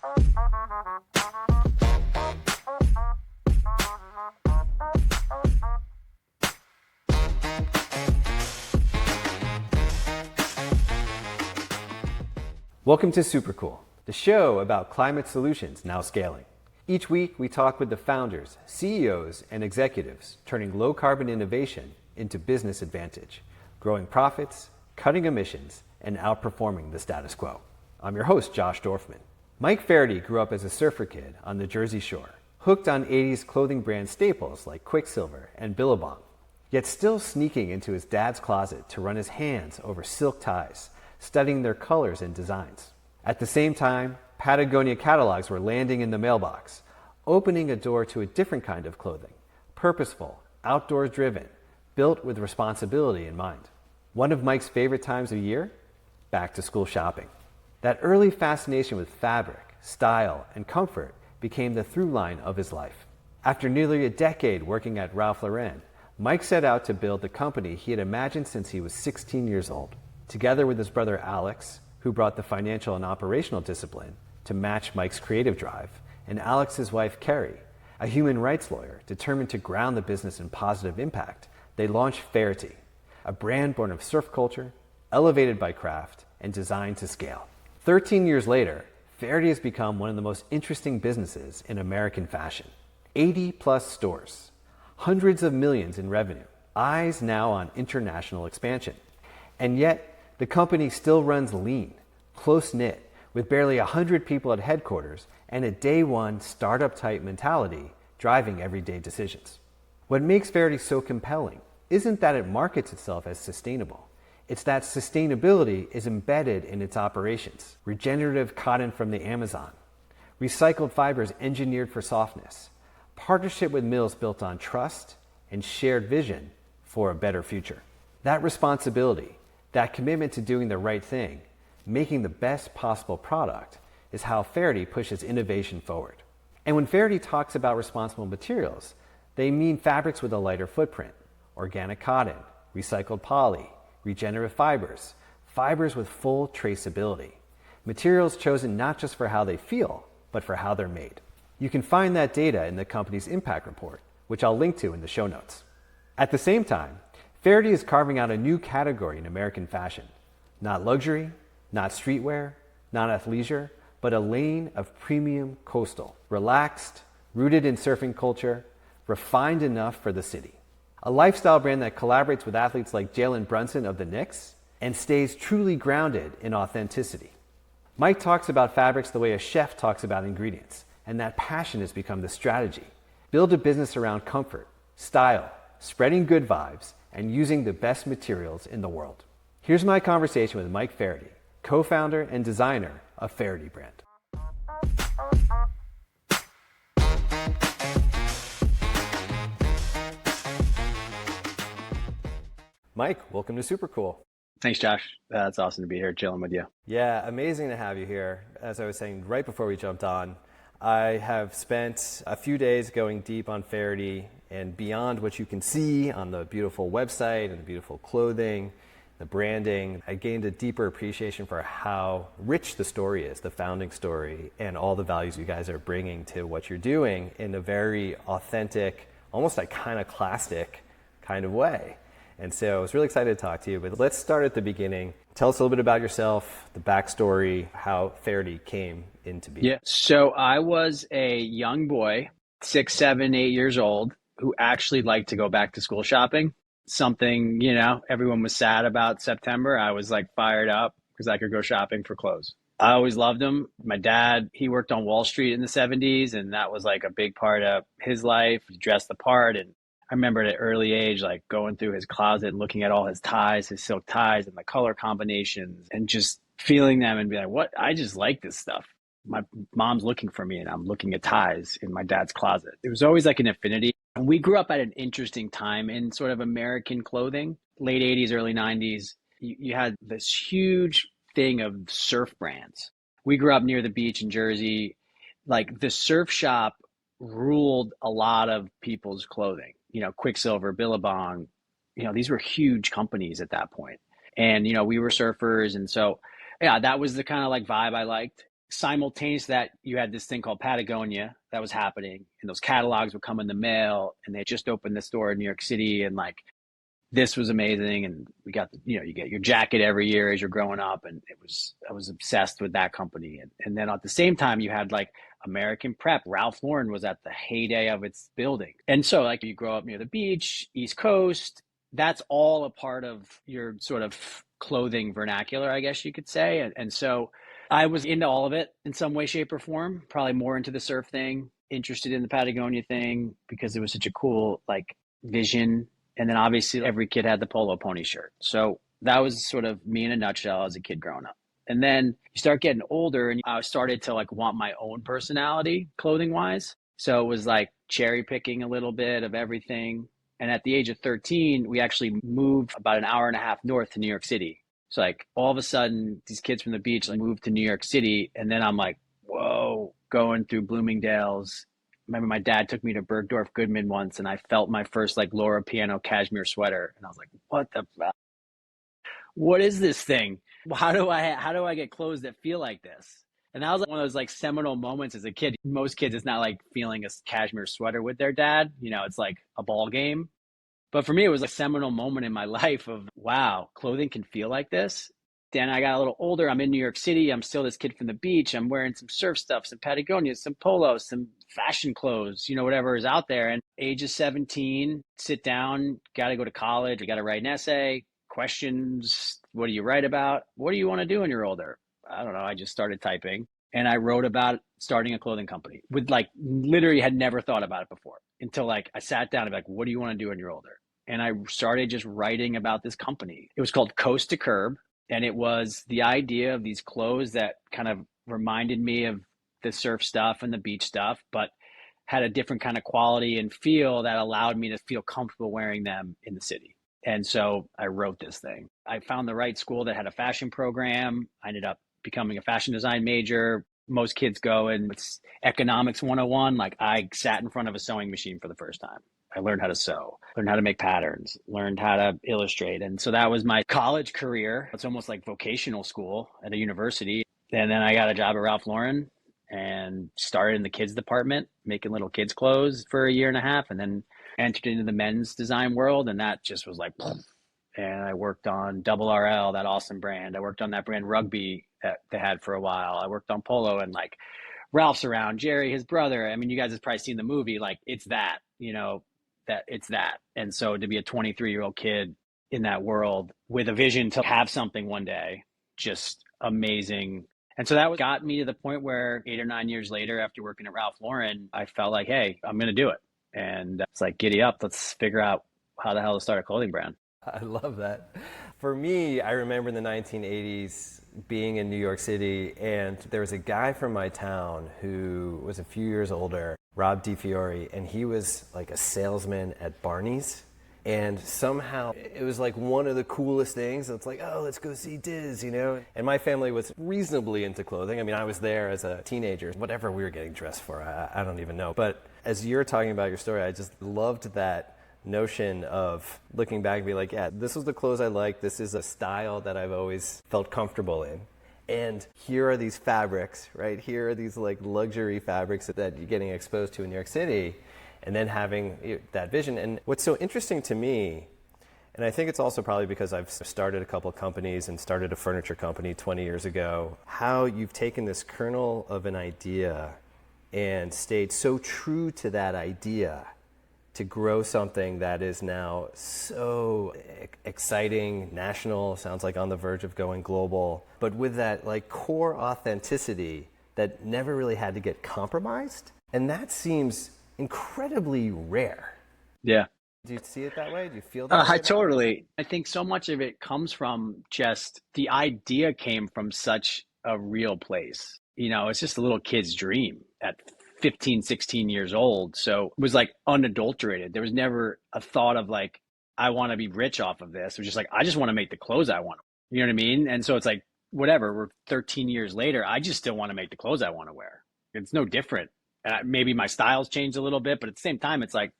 Welcome to Supercool, the show about climate solutions now scaling. Each week, we talk with the founders, CEOs, and executives turning low-carbon innovation into business advantage, growing profits, cutting emissions, and outperforming the status quo. I'm your host, Josh Dorfman. Mike Faherty grew up as a surfer kid on the Jersey Shore, hooked on 80s clothing brand staples like Quiksilver and Billabong, yet still sneaking into his dad's closet to run his hands over silk ties, studying their colors and designs. At the same time, Patagonia catalogs were landing in the mailbox, opening a door to a different kind of clothing, purposeful, outdoors driven, built with responsibility in mind. One of Mike's favorite times of year? Back to school shopping. That early fascination with fabric, style, and comfort became the through line of his life. After nearly a decade working at Ralph Lauren, Mike set out to build the company he had imagined since he was 16 years old. Together with his brother Alex, who brought the financial and operational discipline to match Mike's creative drive, and Alex's wife Kerry, a human rights lawyer determined to ground the business in positive impact, they launched Faherty, a brand born of surf culture, elevated by craft, and designed to scale. 13 years later, Faherty has become one of the most interesting businesses in American fashion. 80 plus stores, hundreds of millions in revenue, eyes now on international expansion. And yet, the company still runs lean, close-knit, with barely 100 people at headquarters and a day one startup-type mentality driving everyday decisions. What makes Faherty so compelling isn't that it markets itself as sustainable. It's that sustainability is embedded in its operations. Regenerative cotton from the Amazon, recycled fibers engineered for softness, partnership with mills built on trust, and shared vision for a better future. That responsibility, that commitment to doing the right thing, making the best possible product, is how Faherty pushes innovation forward. And when Faherty talks about responsible materials, they mean fabrics with a lighter footprint, organic cotton, recycled poly, regenerative fibers, fibers with full traceability. Materials chosen not just for how they feel, but for how they're made. You can find that data in the company's impact report, which I'll link to in the show notes. At the same time, Faherty is carving out a new category in American fashion. Not luxury, not streetwear, not athleisure, but a lane of premium coastal, relaxed, rooted in surfing culture, refined enough for the city. A lifestyle brand that collaborates with athletes like Jalen Brunson of the Knicks and stays truly grounded in authenticity. Mike talks about fabrics the way a chef talks about ingredients, and that passion has become the strategy. Build a business around comfort, style, spreading good vibes, and using the best materials in the world. Here's my conversation with Mike Faherty, co-founder and designer of Faherty brand. Mike, welcome to Supercool. Thanks, Josh. It's awesome to be here chilling with you. Yeah, amazing to have you here. As I was saying right before we jumped on, I have spent a few days going deep on Faherty and beyond what you can see on the beautiful website and the beautiful clothing, the branding. I gained a deeper appreciation for how rich the story is, the founding story, and all the values you guys are bringing to what you're doing in a very authentic, almost iconoclastic kind of way. And so I was really excited to talk to you, but let's start at the beginning. Tell us a little bit about yourself, the backstory, how Faherty came into being. Yeah, so I was a young boy, 6, 7, 8 years old, who actually liked to go back to school shopping. Something, everyone was sad about September. I was like fired up because I could go shopping for clothes. I always loved him. My dad, he worked on Wall Street in the 70s, and that was like a big part of his life. He dressed the part, and I remember at an early age, like going through his closet and looking at all his ties, his silk ties and the color combinations and just feeling them and be like, what? I just like this stuff. My mom's looking for me and I'm looking at ties in my dad's closet. It was always like an affinity. And we grew up at an interesting time in sort of American clothing, late 80s, early 90s. You had this huge thing of surf brands. We grew up near the beach in Jersey. Like the surf shop ruled a lot of people's clothing. Quiksilver, Billabong, these were huge companies at that point. And, we were surfers. And so, yeah, that was the kind of like vibe I liked. simultaneous to that, you had this thing called Patagonia that was happening, and those catalogs would come in the mail, and they just opened the store in New York City, and like this was amazing. And we got, you get your jacket every year as you're growing up. And I was obsessed with that company. And then at the same time, you had like American Prep. Ralph Lauren was at the heyday of its building. And so like you grow up near the beach, East Coast, that's all a part of your sort of clothing vernacular, I guess you could say. And so I was into all of it in some way, shape, or form, probably more into the surf thing, interested in the Patagonia thing because it was such a cool like vision. And then obviously every kid had the polo pony shirt. So that was sort of me in a nutshell as a kid growing up. And then you start getting older and I started to like want my own personality clothing wise. So it was like cherry picking a little bit of everything. And at the age of 13, we actually moved about an hour and a half north to New York City. So like all of a sudden these kids from the beach like moved to New York City. And then I'm like, whoa, going through Bloomingdale's. Remember my dad took me to Bergdorf Goodman once and I felt my first like Laura Piano cashmere sweater. And I was like, what is this thing? How do I get clothes that feel like this? And that was like one of those like seminal moments as a kid. Most kids, it's not like feeling a cashmere sweater with their dad. It's like a ball game. But for me, it was a seminal moment in my life of, wow, clothing can feel like this. Then I got a little older. I'm in New York City. I'm still this kid from the beach. I'm wearing some surf stuff, some Patagonia, some polos, some fashion clothes, whatever is out there. And age of 17, sit down, got to go to college. You got to write an essay, questions. What do you write about? What do you want to do when you're older? I don't know. I just started typing and I wrote about starting a clothing company with like literally had never thought about it before until like I sat down and be like, what do you want to do when you're older? And I started just writing about this company. It was called Coast to Curb. And it was the idea of these clothes that kind of reminded me of the surf stuff and the beach stuff, but had a different kind of quality and feel that allowed me to feel comfortable wearing them in the city. And so I wrote this thing. I found the right school that had a fashion program. I ended up becoming a fashion design major. Most kids go and it's economics 101. Like I sat in front of a sewing machine for the first time. I learned how to sew, learned how to make patterns, learned how to illustrate. And so that was my college career. It's almost like vocational school at a university. And then I got a job at Ralph Lauren and started in the kids department, making little kids clothes for a year and a half, and then entered into the men's design world. And that just was like, and I worked on Double RL, that awesome brand. I worked on that brand Rugby that they had for a while. I worked on Polo and like Ralph's around, Jerry, his brother. I mean, you guys have probably seen the movie, like it's that, that it's that. And so to be a 23-year-old kid in that world with a vision to have something one day, just amazing. And so that got me to the point where 8 or 9 years later, after working at Ralph Lauren, I felt like, hey, I'm going to do it. And it's like, giddy up, let's figure out how the hell to start a clothing brand. I love that. For me, I remember in the 1980s being in New York City, and there was a guy from my town who was a few years older, Rob DiFiore, and he was like a salesman at Barney's. And somehow it was like one of the coolest things. It's like, oh, let's go see Diz, And my family was reasonably into clothing. I mean, I was there as a teenager, whatever we were getting dressed for, I don't even know. But as you're talking about your story, I just loved that notion of looking back and be like, yeah, this was the clothes I like. This is a style that I've always felt comfortable in. And here are these fabrics, right? Here are these like luxury fabrics that you're getting exposed to in New York City, and then having that vision. And what's so interesting to me, and I think it's also probably because I've started a couple of companies and started a furniture company 20 years ago, how you've taken this kernel of an idea and stayed so true to that idea to grow something that is now so exciting, national, sounds like on the verge of going global, but with that like core authenticity that never really had to get compromised. And that seems incredibly rare. Yeah. Do you see it that way? Do you feel that way? I think so much of it comes from just the idea came from such a real place. It's just a little kid's dream at 15, 16 years old. So it was like unadulterated. There was never a thought of like, I want to be rich off of this. It was just like, I just want to make the clothes I want. You know what I mean? And so it's like, whatever, we're 13 years later, I just still want to make the clothes I want to wear. It's no different. Maybe my styles changed a little bit, but at the same time, it's like,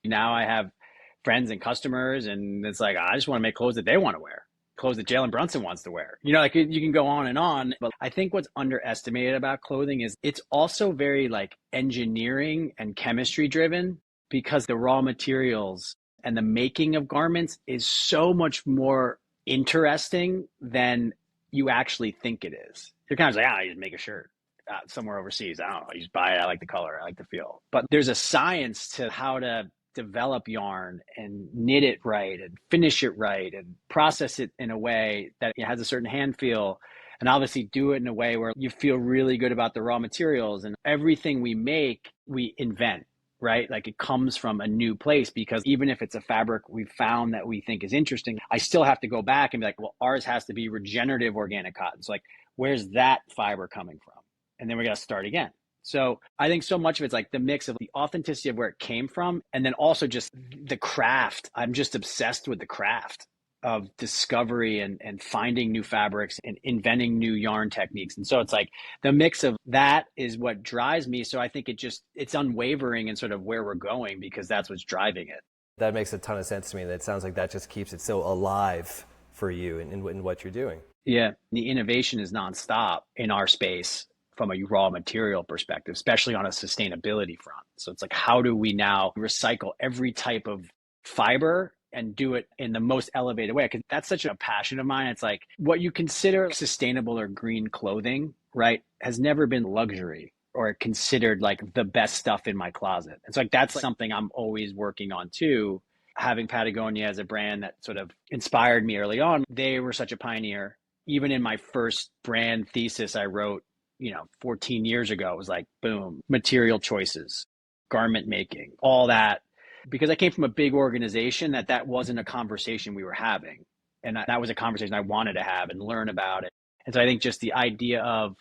now I have friends and customers and it's like, I just want to make clothes that they want to wear. clothes that Jalen Brunson wants to wear. You know, like you can go on. But I think what's underestimated about clothing is it's also very like engineering and chemistry driven, because the raw materials and the making of garments is so much more interesting than you actually think it is. You're kind of like, you just make a shirt somewhere overseas. I don't know. You just buy it. I like the color. I like the feel. But there's a science to how to develop yarn and knit it right and finish it right and process it in a way that it has a certain hand feel, and obviously do it in a way where you feel really good about the raw materials. And everything we make, we invent, right? Like it comes from a new place, because even if it's a fabric we found that we think is interesting, I still have to go back and be like, well, ours has to be regenerative organic cotton. So like, where's that fiber coming from? And then we got to start again. So I think so much of it's like the mix of the authenticity of where it came from, and then also just the craft. I'm just obsessed with the craft of discovery and finding new fabrics and inventing new yarn techniques. And so it's like the mix of that is what drives me. So I think it's unwavering in sort of where we're going, because that's what's driving it. That makes a ton of sense to me. That sounds like that just keeps it so alive for you in what you're doing. Yeah. The innovation is nonstop in our space from a raw material perspective, especially on a sustainability front. So it's like, how do we now recycle every type of fiber and do it in the most elevated way? Because that's such a passion of mine. It's like what you consider sustainable or green clothing, right, has never been luxury or considered like the best stuff in my closet. It's like, that's something I'm always working on too. Having Patagonia as a brand that sort of inspired me early on, they were such a pioneer. Even in my first brand thesis I wrote, 14 years ago, it was like, boom, material choices, garment making, all that. Because I came from a big organization that wasn't a conversation we were having. And that was a conversation I wanted to have and learn about it. And so I think just the idea of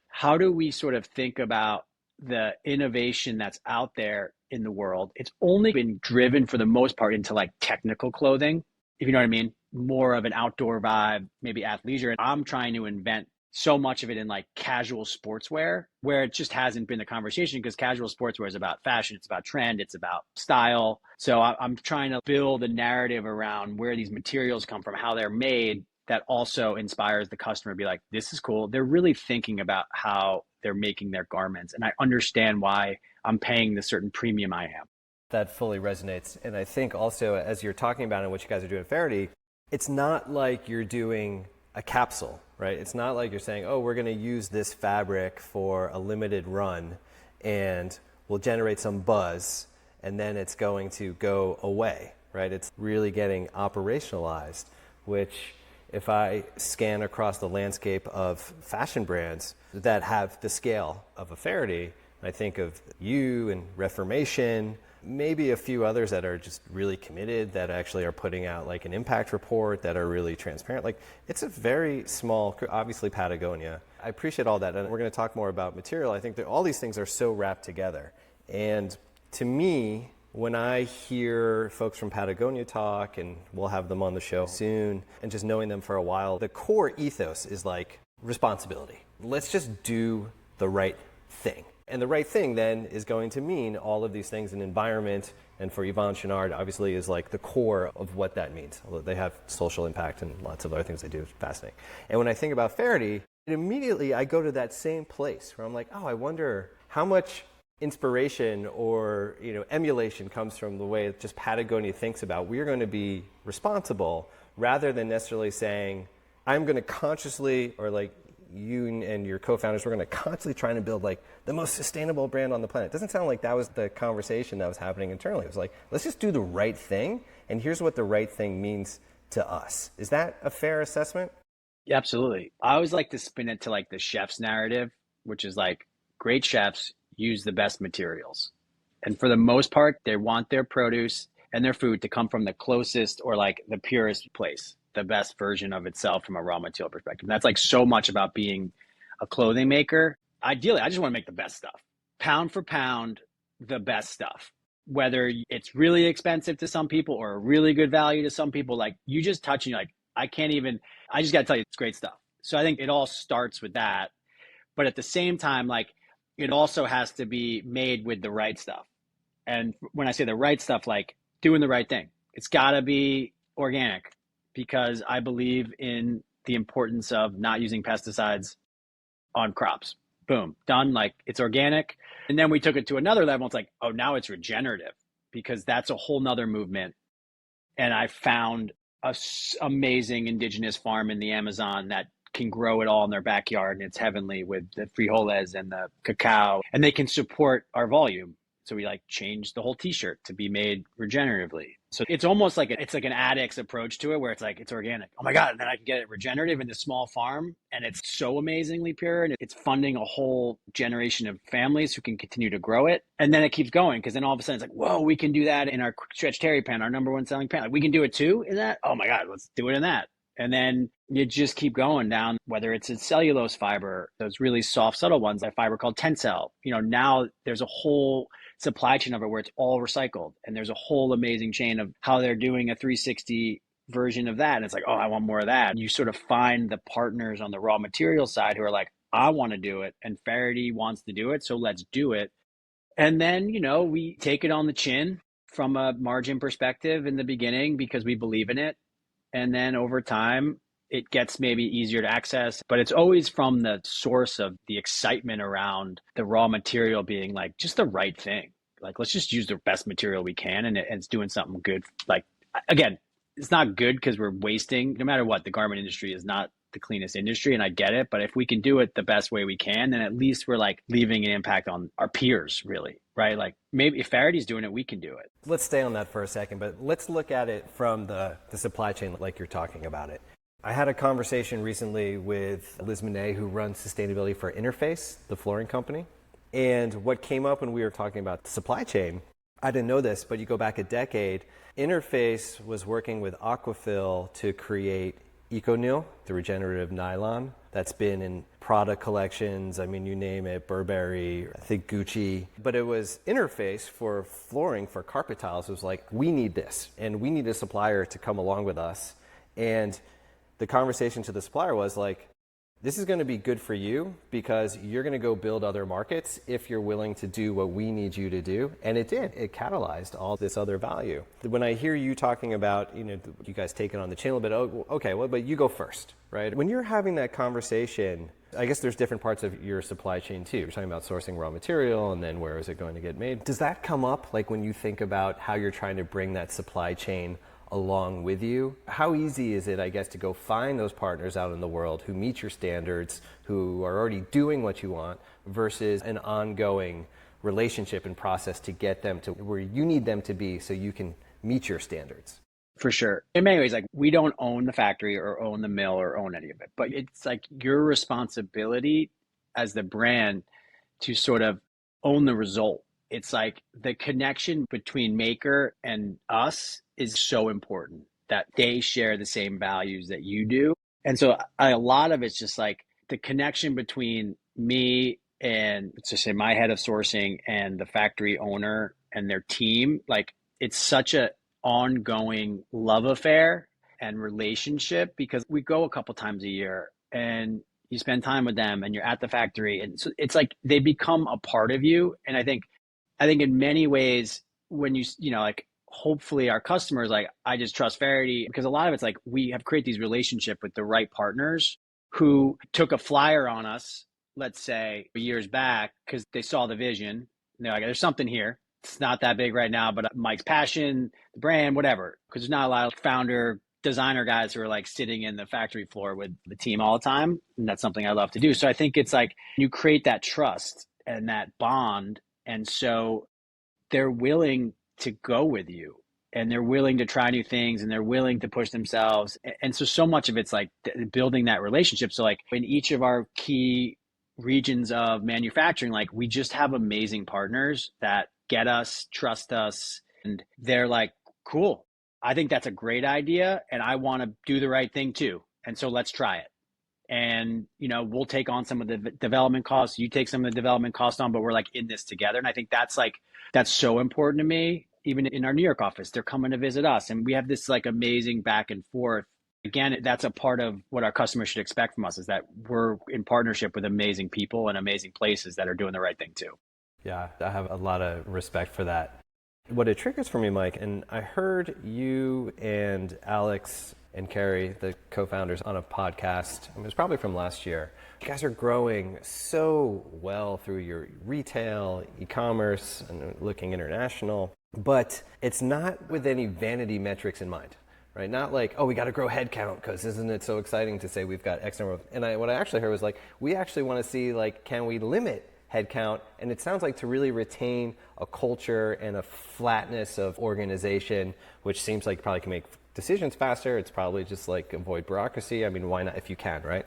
how do we sort of think about the innovation that's out there in the world? It's only been driven for the most part into like technical clothing, if you know what I mean, more of an outdoor vibe, maybe athleisure. And I'm trying to invent so much of it in like casual sportswear, where it just hasn't been the conversation, because casual sportswear is about fashion, it's about trend, it's about style. So I'm trying to build a narrative around where these materials come from, how they're made, that also inspires the customer to be like, this is cool. They're really thinking about how they're making their garments. And I understand why I'm paying the certain premium I am. That fully resonates. And I think also, as you're talking about and what you guys are doing at Faherty, it's not like you're doing a capsule, right? It's not like you're saying, oh, we're going to use this fabric for a limited run and we'll generate some buzz and then it's going to go away, right? It's really getting operationalized, which if I scan across the landscape of fashion brands that have the scale of a Faherty, I think of you and Reformation, maybe a few others that are just really committed, that actually are putting out like an impact report, that are really transparent. Like, it's a very small, obviously Patagonia. I appreciate all that. And we're going to talk more about material. I think that all these things are so wrapped together. And to me, when I hear folks from Patagonia talk, and we'll have them on the show soon, and just knowing them for a while, the core ethos is like responsibility. Let's just do the right thing. And the right thing then is going to mean all of these things in environment, and for Yvon Chouinard obviously is like the core of what that means. They have social impact and lots of other things they do. It's fascinating. And when I think about Faherty, immediately I go to that same place where I'm like, oh, I wonder how much inspiration or emulation comes from the way just Patagonia thinks about we're going to be responsible, rather than necessarily saying I'm going to consciously, or like you and your co-founders, we're going to constantly trying to build like the most sustainable brand on the planet. It doesn't sound like that was the conversation that was happening internally. It was like, let's just do the right thing, and here's what the right thing means to us. Is that a fair assessment? Yeah, absolutely. I always like to spin it to like the chef's narrative, which is like, great chefs use the best materials. And for the most part, they want their produce and their food to come from the closest or like the purest place, the best version of itself from a raw material perspective. And that's like so much about being a clothing maker. Ideally, I just want to make the best stuff. Pound for pound, the best stuff. Whether it's really expensive to some people or a really good value to some people, like you just touch and you're like, I just got to tell you, it's great stuff. So I think it all starts with that. But at the same time, like it also has to be made with the right stuff. And when I say the right stuff, like doing the right thing, it's got to be organic. because I believe in the importance of not using pesticides on crops. Boom, done. Like, it's organic. And then we took it to another level. It's like, oh, now it's regenerative, because that's a whole nother movement. And I found a amazing indigenous farm in the Amazon that can grow it all in their backyard, and it's heavenly with the frijoles and the cacao, and they can support our volume. So we like changed the whole t-shirt to be made regeneratively. So it's almost like it's like an addict's approach to it, where it's like, it's organic. Oh my God. And then I can get it regenerative in this small farm, and it's so amazingly pure, and it's funding a whole generation of families who can continue to grow it. And then it keeps going, because then all of a sudden it's like, whoa, we can do that in our quick stretch terry pan, our number one selling pan. Like, we can do it too in that. Oh my God, let's do it in that. And then you just keep going down, whether it's a cellulose fiber, those really soft, subtle ones, that fiber called Tencel. Now there's a whole supply chain of it where it's all recycled. And there's a whole amazing chain of how they're doing a 360 version of that. And it's like, oh, I want more of that. And you sort of find the partners on the raw material side who are like, I want to do it. And Faherty wants to do it. So let's do it. And then, we take it on the chin from a margin perspective in the beginning, because we believe in it. And then over time, it gets maybe easier to access, but it's always from the source of the excitement around the raw material being like just the right thing. Like, let's just use the best material we can, and it's doing something good. Like, again, it's not good because we're wasting. No matter what, the garment industry is not the cleanest industry, and I get it. But if we can do it the best way we can, then at least we're like leaving an impact on our peers, really, right? Like, maybe if Faherty's doing it, we can do it. Let's stay on that for a second, but let's look at it from the supply chain like you're talking about it. I had a conversation recently with Liz Monet, who runs sustainability for Interface, the flooring company. And what came up when we were talking about the supply chain, I didn't know this, but you go back a decade, Interface was working with Aquafil to create EcoNeil, the regenerative nylon that's been in Prada collections. I mean, you name it, Burberry, I think Gucci. But it was Interface for flooring, for carpet tiles. It was like, we need this, and we need a supplier to come along with us. And the conversation to the supplier was like, this is going to be good for you because you're going to go build other markets if you're willing to do what we need you to do. And it did. It catalyzed all this other value. When I hear you talking about, you guys take it on the chin a little bit, okay, well, but you go first, right? When you're having that conversation, I guess there's different parts of your supply chain too. You're talking about sourcing raw material and then where is it going to get made. Does that come up like when you think about how you're trying to bring that supply chain along with you? How easy is it, I guess, to go find those partners out in the world who meet your standards, who are already doing what you want, versus an ongoing relationship and process to get them to where you need them to be so you can meet your standards? For sure. In many ways, like, we don't own the factory or own the mill or own any of it, but it's like your responsibility as the brand to sort of own the result. It's like the connection between maker and us is so important, that they share the same values that you do. And so a lot of it's just like the connection between me and, let's just say, my head of sourcing and the factory owner and their team. Like, it's such a ongoing love affair and relationship, because we go a couple times a year and you spend time with them and you're at the factory. And so it's like they become a part of you. And I think in many ways, when like, hopefully our customers, like, I just trust Faherty, because a lot of it's like we have created these relationships with the right partners who took a flyer on us, let's say years back, because they saw the vision. And they're like, there's something here. It's not that big right now, but Mike's passion, the brand, whatever, because there's not a lot of founder designer guys who are like sitting in the factory floor with the team all the time. And that's something I love to do. So I think it's like you create that trust and that bond. And so they're willing to go with you, and they're willing to try new things, and they're willing to push themselves. And so much of it's like building that relationship. So like in each of our key regions of manufacturing, like, we just have amazing partners that get us, trust us, and they're like, cool, I think that's a great idea, and I want to do the right thing too. And so let's try it. And, we'll take on some of the development costs. You take some of the development costs on, but we're like in this together. And I think that's so important to me. Even in our New York office, they're coming to visit us, and we have this like amazing back and forth. Again, that's a part of what our customers should expect from us, is that we're in partnership with amazing people and amazing places that are doing the right thing too. Yeah, I have a lot of respect for that. What it triggers for me, Mike, and I heard you and Alex and Kerry, the co-founders, on a podcast. It was probably from last year. You guys are growing so well through your retail, e-commerce, and looking international, but it's not with any vanity metrics in mind. Right? Not like, oh, we got to grow headcount because isn't it so exciting to say we've got X number of, and what I actually heard was like, we actually want to see like, can we limit headcount? And it sounds like to really retain a culture and a flatness of organization, which seems like probably can make decisions faster. It's probably just like avoid bureaucracy. I mean, why not if you can, right?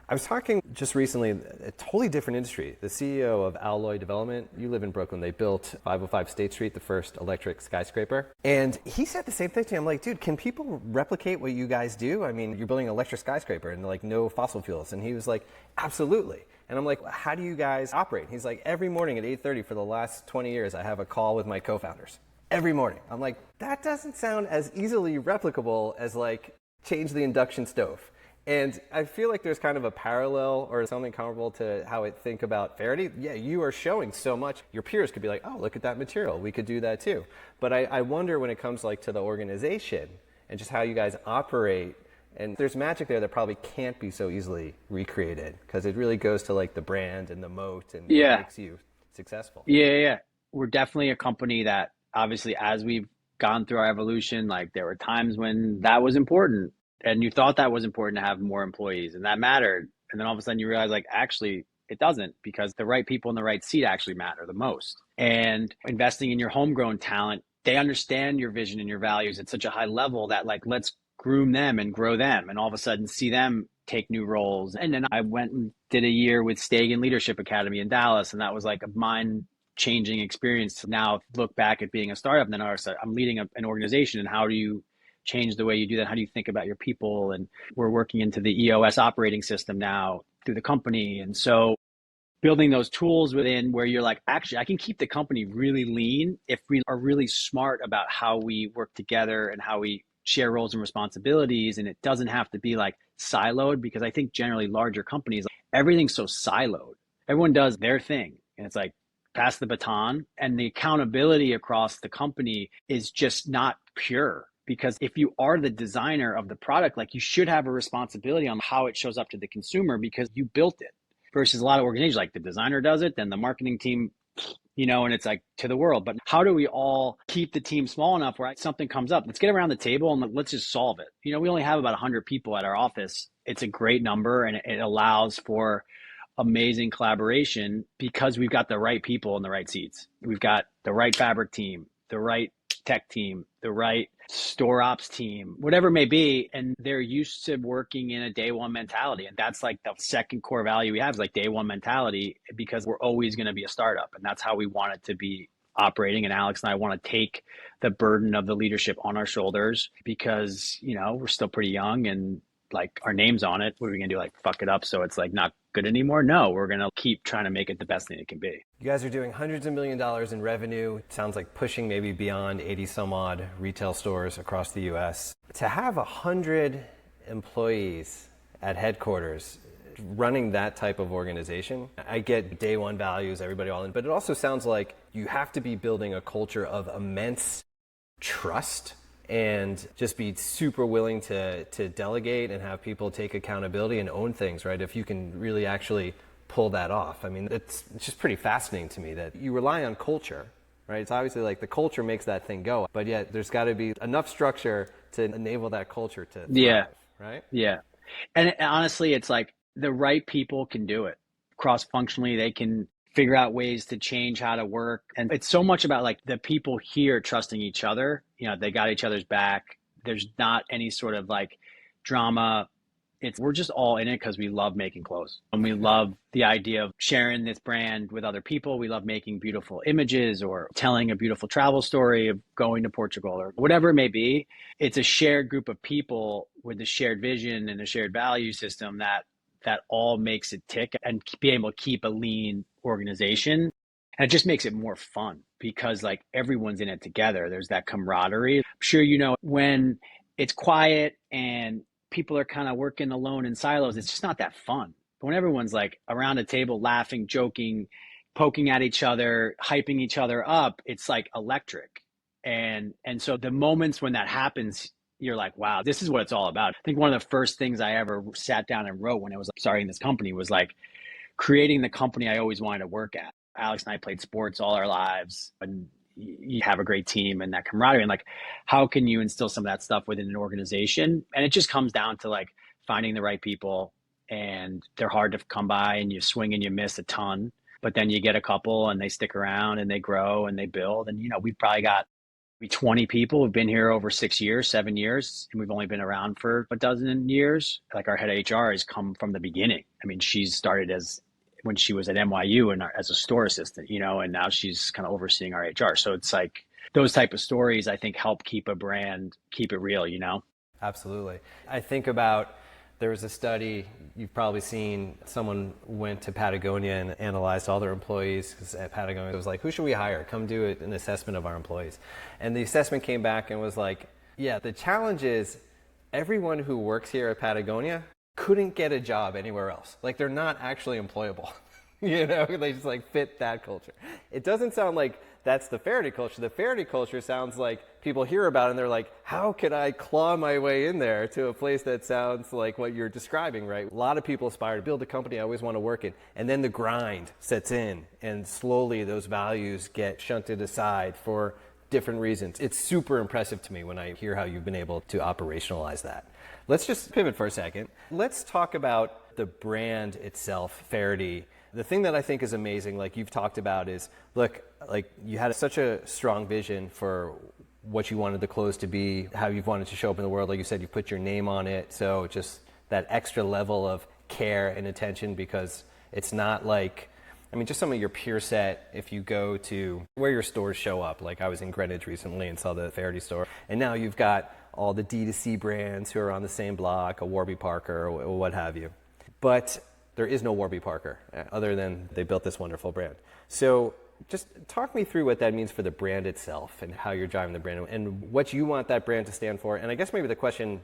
I was talking just recently, a totally different industry. The CEO of Alloy Development, you live in Brooklyn, they built 505 State Street, the first electric skyscraper. And he said the same thing to me. I'm like, dude, can people replicate what you guys do? I mean, you're building an electric skyscraper and like no fossil fuels. And he was like, absolutely. And I'm like, how do you guys operate? He's like, every morning at 8:30 for the last 20 years, I have a call with my co-founders. Every morning. I'm like, that doesn't sound as easily replicable as like change the induction stove. And I feel like there's kind of a parallel or something comparable to how I think about Faherty. Yeah, you are showing so much. Your peers could be like, oh, look at that material. We could do that too. But I wonder when it comes like to the organization and just how you guys operate. And there's magic there that probably can't be so easily recreated because it really goes to like the brand and the moat and what makes you successful. Yeah. We're definitely a company that obviously as we've gone through our evolution, like there were times when that was important. And you thought that was important to have more employees and that mattered. And then all of a sudden you realize like, actually, it doesn't because the right people in the right seat actually matter the most. And investing in your homegrown talent, they understand your vision and your values at such a high level that like, let's groom them and grow them and all of a sudden see them take new roles. And then I went and did a year with Stegan Leadership Academy in Dallas. And that was like a mind-changing experience to now look back at being a startup. And then I'm leading an organization and how do you change the way you do that? How do you think about your people? And we're working into the EOS operating system now through the company. And so building those tools within where you're like, actually, I can keep the company really lean if we are really smart about how we work together and how we share roles and responsibilities. And it doesn't have to be like siloed because I think generally larger companies, everything's so siloed. Everyone does their thing. And it's like, pass the baton. And the accountability across the company is just not pure. Because if you are the designer of the product, like you should have a responsibility on how it shows up to the consumer because you built it versus a lot of organizations like the designer does it, then the marketing team, and it's like to the world. But how do we all keep the team small enough where something comes up? Let's get around the table and let's just solve it. We only have about 100 people at our office. It's a great number and it allows for amazing collaboration because we've got the right people in the right seats. We've got the right fabric team, the right tech team, the right store ops team, whatever it may be. And they're used to working in a day one mentality. And that's like the second core value we have is like day one mentality because we're always going to be a startup. And that's how we want it to be operating. And Alex and I want to take the burden of the leadership on our shoulders because, we're still pretty young and like our name's on it. What are we going to do? Like fuck it up. So it's like not good anymore. No, we're going to keep trying to make it the best thing it can be. You guys are doing hundreds of $millions in revenue. It sounds like pushing maybe beyond 80 some odd retail stores across the US. To have 100 employees at headquarters running that type of organization, I get day one values, everybody all in, but it also sounds like you have to be building a culture of immense trust and just be super willing to delegate and have people take accountability and own things, right? If you can really actually pull that off. I mean, it's just pretty fascinating to me that you rely on culture, right? It's obviously like the culture makes that thing go, but yet there's got to be enough structure to enable that culture to thrive, right? Yeah. And honestly, it's like the right people can do it. Cross-functionally, they can figure out ways to change how to work. And it's so much about like the people here trusting each other. They got each other's back. There's not any sort of like drama. We're just all in it because we love making clothes and we love the idea of sharing this brand with other people. We love making beautiful images or telling a beautiful travel story of going to Portugal or whatever it may be. It's a shared group of people with a shared vision and a shared value system that all makes it tick and be able to keep a lean organization. And it just makes it more fun because like everyone's in it together. There's that camaraderie. I'm sure when it's quiet and people are kind of working alone in silos, it's just not that fun. But when everyone's like around a table laughing, joking, poking at each other, hyping each other up, it's like electric. And so the moments when that happens, you're like, wow, this is what it's all about. I think one of the first things I ever sat down and wrote when I was starting this company was like creating the company I always wanted to work at. Alex and I played sports all our lives, and you have a great team and that camaraderie. And like, how can you instill some of that stuff within an organization? And it just comes down to like finding the right people, and they're hard to come by, and you swing and you miss a ton. But then you get a couple and they stick around and they grow and they build. And, we've probably got 20 people who've been here over 6 years, 7 years, and we've only been around for a dozen years. Like our head of HR has come from the beginning. I mean, she's started when she was at NYU and as a store assistant, and now she's kind of overseeing our HR. So it's like those type of stories, I think, help keep a brand, keep it real, Absolutely. I think about, there was a study you've probably seen, someone went to Patagonia and analyzed all their employees, because at Patagonia it was like, who should we hire? Come do an assessment of our employees. And the assessment came back and was like, yeah, the challenge is everyone who works here at Patagonia couldn't get a job anywhere else. Like, they're not actually employable. They just like fit that culture. It doesn't sound like that's the Faherty culture. The Faherty culture sounds like people hear about it and they're like, how could I claw my way in there to a place that sounds like what you're describing, right? A lot of people aspire to build a company I always want to work in. And then the grind sets in, and slowly those values get shunted aside for different reasons. It's super impressive to me when I hear how you've been able to operationalize that. Let's just pivot for a second. Let's talk about the brand itself, Faherty. The thing that I think is amazing, like you've talked about, is, look, like you had such a strong vision for what you wanted the clothes to be, how you've wanted to show up in the world. Like you said, you put your name on it. So just that extra level of care and attention, because it's not like, just some of your peer set, if you go to where your stores show up, like I was in Greenwich recently and saw the Faherty store, and now you've got all the D2C brands who are on the same block, a Warby Parker or what have you. But there is no Warby Parker, other than they built this wonderful brand. So just talk me through what that means for the brand itself and how you're driving the brand and what you want that brand to stand for. And I guess maybe the question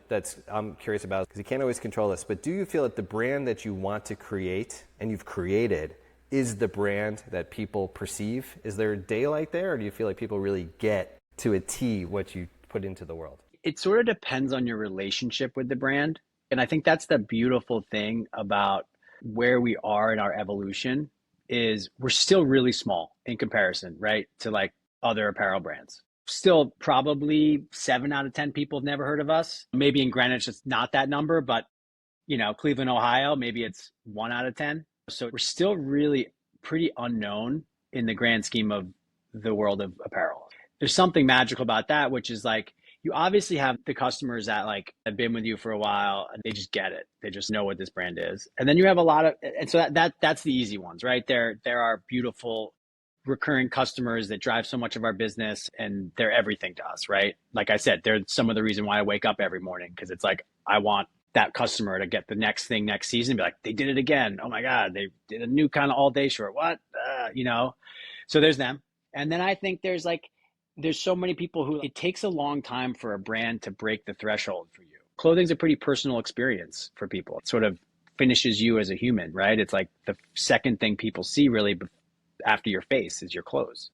I'm curious about, because you can't always control this, but do you feel that the brand that you want to create and you've created is the brand that people perceive? Is there daylight there, or do you feel like people really get to a T what you put into the world? It sort of depends on your relationship with the brand. And I think that's the beautiful thing about where we are in our evolution, is we're still really small in comparison, right, to like other apparel brands. Still probably 7 out of 10 people have never heard of us. Maybe in Greenwich it's not that number, but Cleveland, Ohio, maybe it's 1 out of 10. So we're still really pretty unknown in the grand scheme of the world of apparel. There's something magical about that, which is like, you obviously have the customers that like have been with you for a while and they just get it. They just know what this brand is. And then you have a lot of, and so that's the easy ones, right? There are beautiful recurring customers that drive so much of our business, and they're everything to us, right? Like I said, they're some of the reason why I wake up every morning, because it's like, I want that customer to get the next thing next season, be like, they did it again. Oh my God, they did a new kind of all day short. What? So there's them. And then I think there's so many people who, it takes a long time for a brand to break the threshold for you. Clothing's a pretty personal experience for people. It sort of finishes you as a human, right? It's like the second thing people see really after your face is your clothes.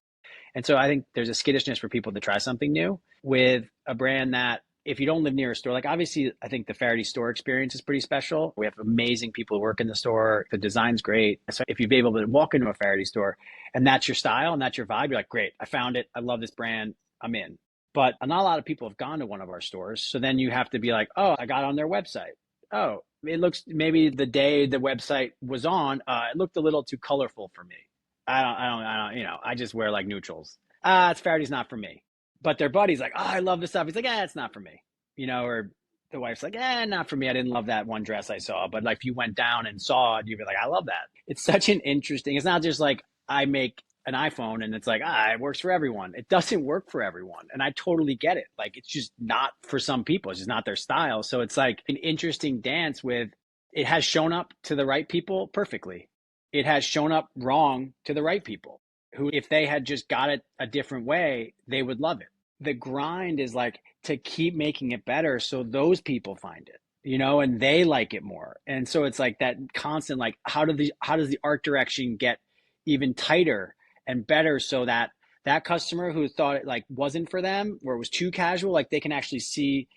And so I think there's a skittishness for people to try something new with a brand that, if you don't live near a store, like obviously I think the Faherty store experience is pretty special. We have amazing people who work in the store. The design's great. So if you'd be able to walk into a Faherty store and that's your style and that's your vibe, you're like, great, I found it. I love this brand. I'm in. But not a lot of people have gone to one of our stores. So then you have to be like, oh, I got on their website. Oh, it looks, maybe the day the website was on, it looked a little too colorful for me. I don't, I just wear like neutrals. It's Faherty's not for me. But their buddy's like, oh, I love this stuff. He's like, it's not for me. Or the wife's like, not for me. I didn't love that one dress I saw. But like, if you went down and saw it, you'd be like, I love that. It's such an interesting, it's not just like I make an iPhone and it's like, it works for everyone. It doesn't work for everyone. And I totally get it. Like, it's just not for some people. It's just not their style. So it's like an interesting dance with, it has shown up to the right people perfectly. It has shown up wrong to the right people, who, if they had just got it a different way, they would love it. The grind is like to keep making it better so those people find it, and they like it more. And so it's like that constant, like, how does the art direction get even tighter and better, so that that customer who thought it like wasn't for them, or it was too casual, like they can actually see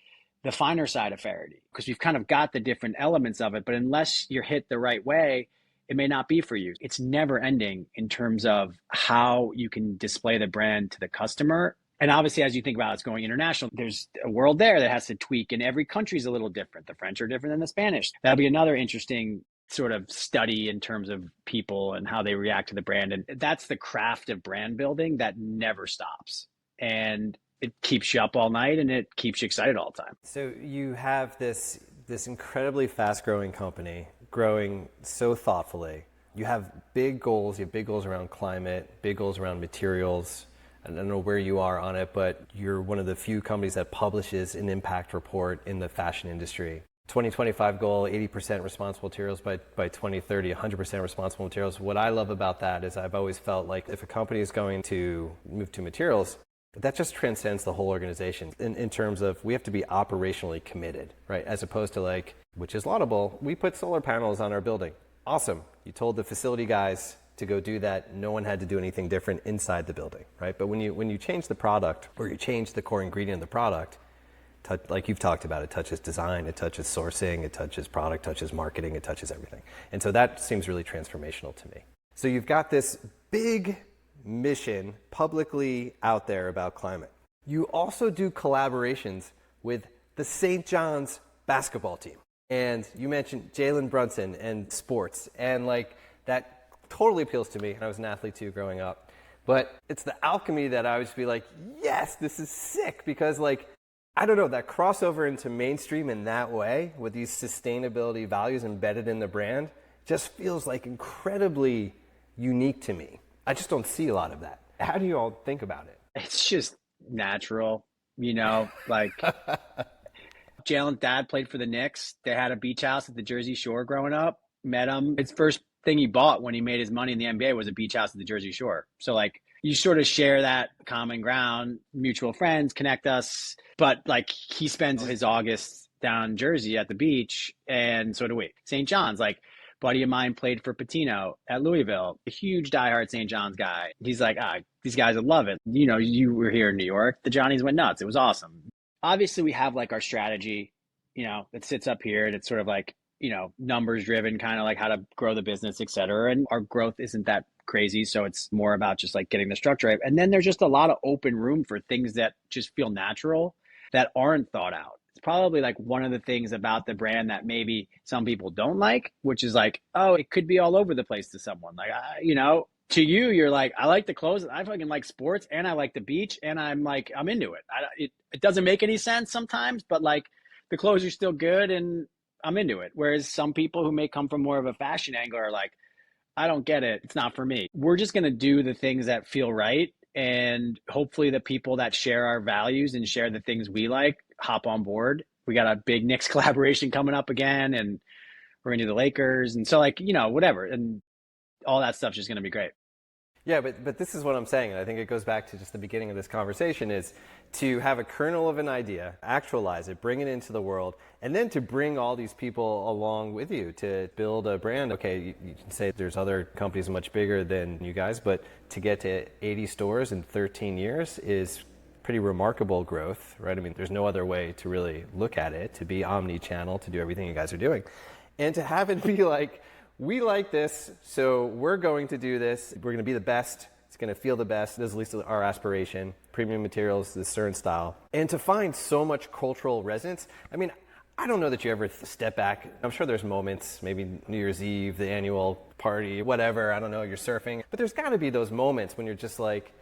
the finer side of Faherty, because we've kind of got the different elements of it, but unless you're hit the right way, it may not be for you. It's never ending in terms of how you can display the brand to the customer. And obviously, as you think about it's going international, there's a world there that has to tweak, and every country's a little different. The French are different than the Spanish. That'll be another interesting sort of study in terms of people and how they react to the brand. And that's the craft of brand building that never stops. And it keeps you up all night and it keeps you excited all the time. So you have this incredibly fast-growing company, growing so thoughtfully. You have big goals. You have big goals around climate, big goals around materials. I don't know where you are on it, but you're one of the few companies that publishes an impact report in the fashion industry. 2025 goal, 80% responsible materials by 2030, 100% responsible materials. What I love about that is I've always felt like if a company is going to move to materials, that just transcends the whole organization in terms of we have to be operationally committed, right? As opposed to like, which is laudable, we put solar panels on our building. Awesome. You told the facility guys to go do that. No one had to do anything different inside the building, right? But when you change the product or you change the core ingredient of the product, like you've talked about, it touches design, it touches sourcing, it touches product, touches marketing, it touches everything. And so that seems really transformational to me. So you've got this big mission publicly out there about climate. You also do collaborations with the St. John's basketball team. And you mentioned Jalen Brunson and sports, and like that totally appeals to me. And I was an athlete too growing up. But it's the alchemy that I would just be like, yes, this is sick, because like, I don't know, that crossover into mainstream in that way with these sustainability values embedded in the brand just feels like incredibly unique to me. I just don't see a lot of that. How do you all think about it? It's just natural, like Jalen's dad played for the Knicks. They had a beach house at the Jersey Shore growing up. Met him. His first thing he bought when he made his money in the NBA was a beach house at the Jersey Shore. So like you sort of share that common ground, mutual friends connect us. But like he spends his August down in Jersey at the beach, and so do we. St. John's, like buddy of mine played for Patino at Louisville, a huge diehard St. John's guy. He's like, these guys would love it. You were here in New York. The Johnnies went nuts. It was awesome. Obviously, we have like our strategy, that sits up here, and it's sort of like, numbers driven, kind of like how to grow the business, et cetera. And our growth isn't that crazy. So it's more about just like getting the structure right. And then there's just a lot of open room for things that just feel natural that aren't thought out. It's probably like one of the things about the brand that maybe some people don't like, which is like, oh, it could be all over the place to someone. Like, to you, you're like, I like the clothes. I fucking like sports, and I like the beach, and I'm into it. It doesn't make any sense sometimes, but like the clothes are still good and I'm into it. Whereas some people who may come from more of a fashion angle are like, I don't get it. It's not for me. We're just going to do the things that feel right. And hopefully the people that share our values and share the things we like hop on board. We got a big Knicks collaboration coming up again, and we're into the Lakers. And so like, whatever. And all that stuff's just going to be great. Yeah, but this is what I'm saying, and I think it goes back to just the beginning of this conversation, is to have a kernel of an idea, actualize it, bring it into the world, and then to bring all these people along with you to build a brand. Okay, you can say there's other companies much bigger than you guys, but to get to 80 stores in 13 years is pretty remarkable growth, right? I mean, there's no other way to really look at it, to be omni-channel, to do everything you guys are doing. And to have it be like, we like this, so we're going to do this. We're going to be the best. It's going to feel the best. This is at least our aspiration. Premium materials, the certain style. And to find so much cultural resonance. I mean, I don't know that you ever step back. I'm sure there's moments, maybe New Year's Eve, the annual party, whatever. I don't know, you're surfing. But there's got to be those moments when you're just like,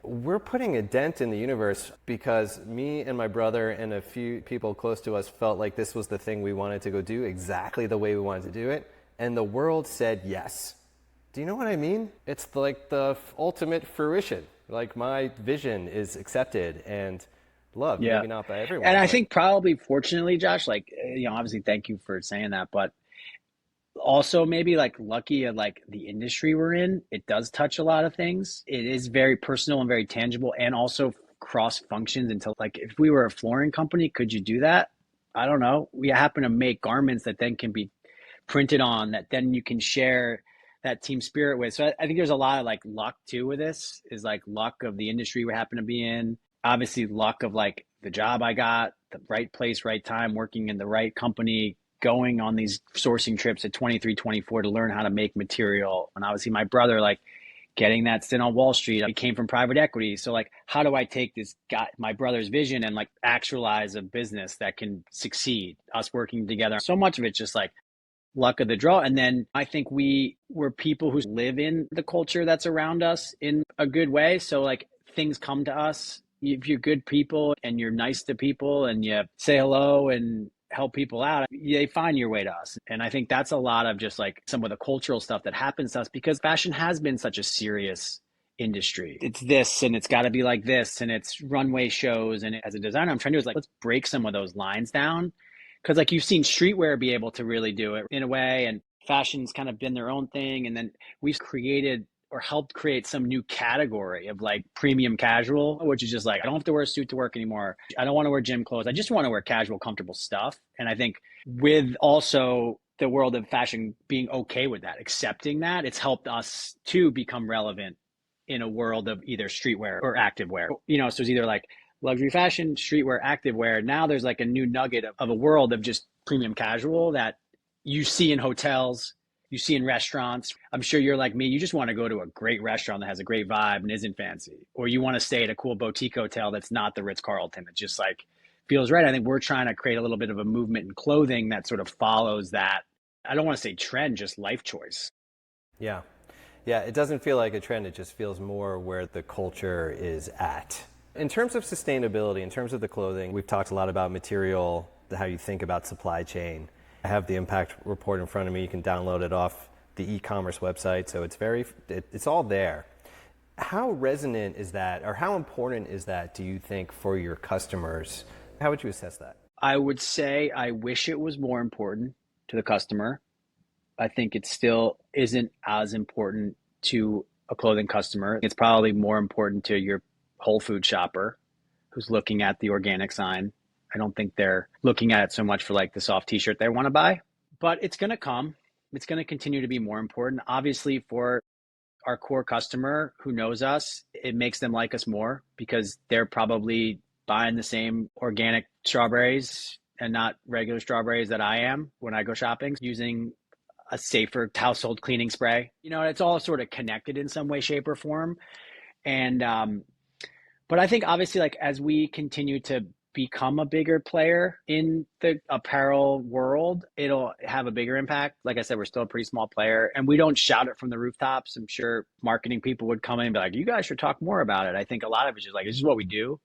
we're putting a dent in the universe because me and my brother and a few people close to us felt like this was the thing we wanted to go do exactly the way we wanted to do it. And the world said yes. Do you know what I mean? It's like the ultimate fruition. Like my vision is accepted and loved, maybe not by everyone. And I think probably, fortunately, Josh, like, obviously thank you for saying that, but also maybe like lucky at like the industry we're in, it does touch a lot of things. It is very personal and very tangible, and also cross functions into like, if we were a flooring company, could you do that? I don't know. We happen to make garments that then can be printed on, that then you can share that team spirit with. So I think there's a lot of like luck too with this, is like luck of the industry we happen to be in. Obviously luck of like the job I got, the right place, right time, working in the right company, going on these sourcing trips at 23, 24 to learn how to make material. And obviously my brother, like getting that stint on Wall Street, I came from private equity. So like, how do I take this guy, my brother's vision and like actualize a business that can succeed, us working together? So much of it's just like luck of the draw. And then I think we were people who live in the culture that's around us in a good way. So like things come to us. If you're good people and you're nice to people and you say hello and help people out, they find your way to us. And I think that's a lot of just like some of the cultural stuff that happens to us because fashion has been such a serious industry. It's this and it's got to be like this and it's runway shows. And as a designer, I'm trying to do is like, let's break some of those lines down. Because like you've seen streetwear be able to really do it in a way, and fashion's kind of been their own thing. And then we've created or helped create some new category of like premium casual, which is just like, I don't have to wear a suit to work anymore. I don't want to wear gym clothes. I just want to wear casual, comfortable stuff. And I think with also the world of fashion being okay with that, accepting that, it's helped us to become relevant in a world of either streetwear or activewear. You know, so it's either like luxury fashion, streetwear, activewear. Now there's like a new nugget of a world of just premium casual that you see in hotels, you see in restaurants. I'm sure you're like me. You just want to go to a great restaurant that has a great vibe and isn't fancy. Or you want to stay at a cool boutique hotel that's not the Ritz-Carlton. It just like feels right. I think we're trying to create a little bit of a movement in clothing that sort of follows that. I don't want to say trend, just life choice. Yeah. Yeah, it doesn't feel like a trend. It just feels more where the culture is at. In terms of sustainability, in terms of the clothing, we've talked a lot about material, how you think about supply chain. I have the impact report in front of me. You can download it off the e-commerce website, so it's all there. How resonant is that, or how important is that, do you think, for your customers? How would you assess that? I would say I wish it was more important to the customer. I think it still isn't as important to a clothing customer. It's probably more important to your Whole Food shopper who's looking at the organic sign. I don't think they're looking at it so much for like the soft t-shirt they want to buy, but it's going to come. It's going to continue to be more important. Obviously, for our core customer who knows us, it makes them like us more because they're probably buying the same organic strawberries and not regular strawberries that I am when I go shopping, using a safer household cleaning spray. You know, it's all sort of connected in some way, shape, or form. And but I think obviously, like as we continue to become a bigger player in the apparel world, it'll have a bigger impact. Like I said, we're still a pretty small player and we don't shout it from the rooftops. I'm sure marketing people would come in and be like, you guys should talk more about it. I think a lot of it's just like, this is what we do.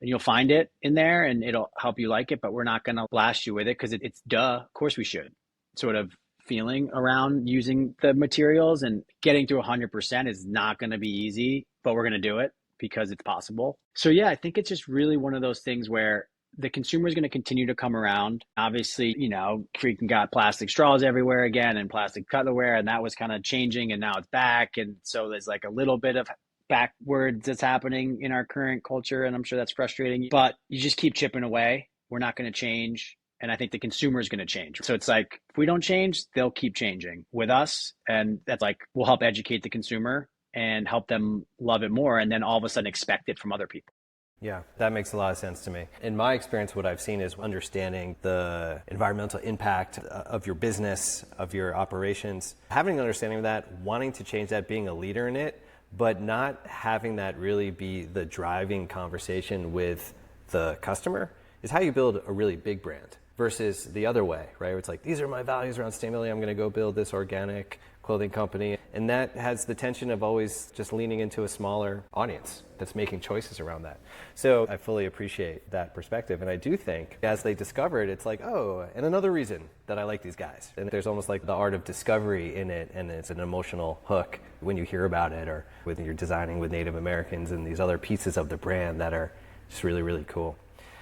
And you'll find it in there and it'll help you like it, but we're not going to blast you with it because it's duh. Of course we should. Sort of feeling around using the materials, and getting to 100% is not going to be easy, but we're going to do it because it's possible. So yeah, I think it's just really one of those things where the consumer is going to continue to come around. Obviously, you know, freaking got plastic straws everywhere again and plastic cutlerware, and that was kind of changing and now it's back. And so there's like a little bit of backwards that's happening in our current culture. And I'm sure that's frustrating, but you just keep chipping away. We're not going to change. And I think the consumer is going to change. So it's like, if we don't change, they'll keep changing with us. And that's like, we'll help educate the consumer and help them love it more. And then all of a sudden expect it from other people. Yeah, that makes a lot of sense to me. In my experience, what I've seen is understanding the environmental impact of your business, of your operations, having an understanding of that, wanting to change that, being a leader in it, but not having that really be the driving conversation with the customer is how you build a really big brand versus the other way, right? Where it's like, these are my values around sustainability. I'm going to go build this organic clothing company. And that has the tension of always just leaning into a smaller audience that's making choices around that. So I fully appreciate that perspective. And I do think as they discover it, it's like, oh, and another reason that I like these guys. And there's almost like the art of discovery in it. And it's an emotional hook when you hear about it, or when you're designing with Native Americans and these other pieces of the brand that are just really, really cool.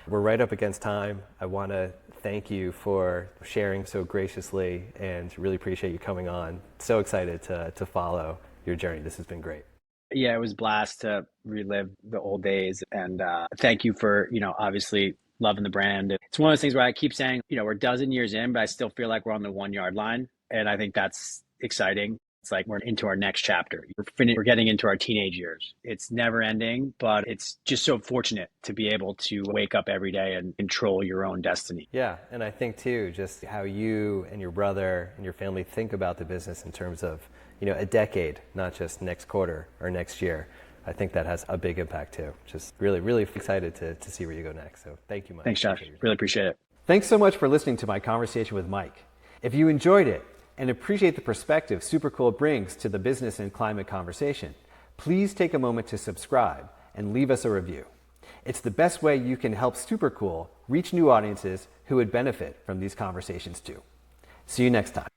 We're right up against time. I want to thank you for sharing so graciously and really appreciate you coming on. So excited to follow your journey. This has been great. Yeah, it was a blast to relive the old days. And thank you for, obviously loving the brand. It's one of those things where I keep saying, we're a dozen years in, but I still feel like we're on the 1 yard line. And I think that's exciting. It's like we're into our next chapter. We're getting into our teenage years. It's never ending, but it's just so fortunate to be able to wake up every day and control your own destiny. Yeah, and I think too, just how you and your brother and your family think about the business in terms of, a decade, not just next quarter or next year. I think that has a big impact too. Just really, really excited to see where you go next. So thank you, Mike. Thanks, Josh. Really appreciate it. Thanks so much for listening to my conversation with Mike. If you enjoyed it and appreciate the perspective Supercool brings to the business and climate conversation, please take a moment to subscribe and leave us a review. It's the best way you can help Supercool reach new audiences who would benefit from these conversations too. See you next time.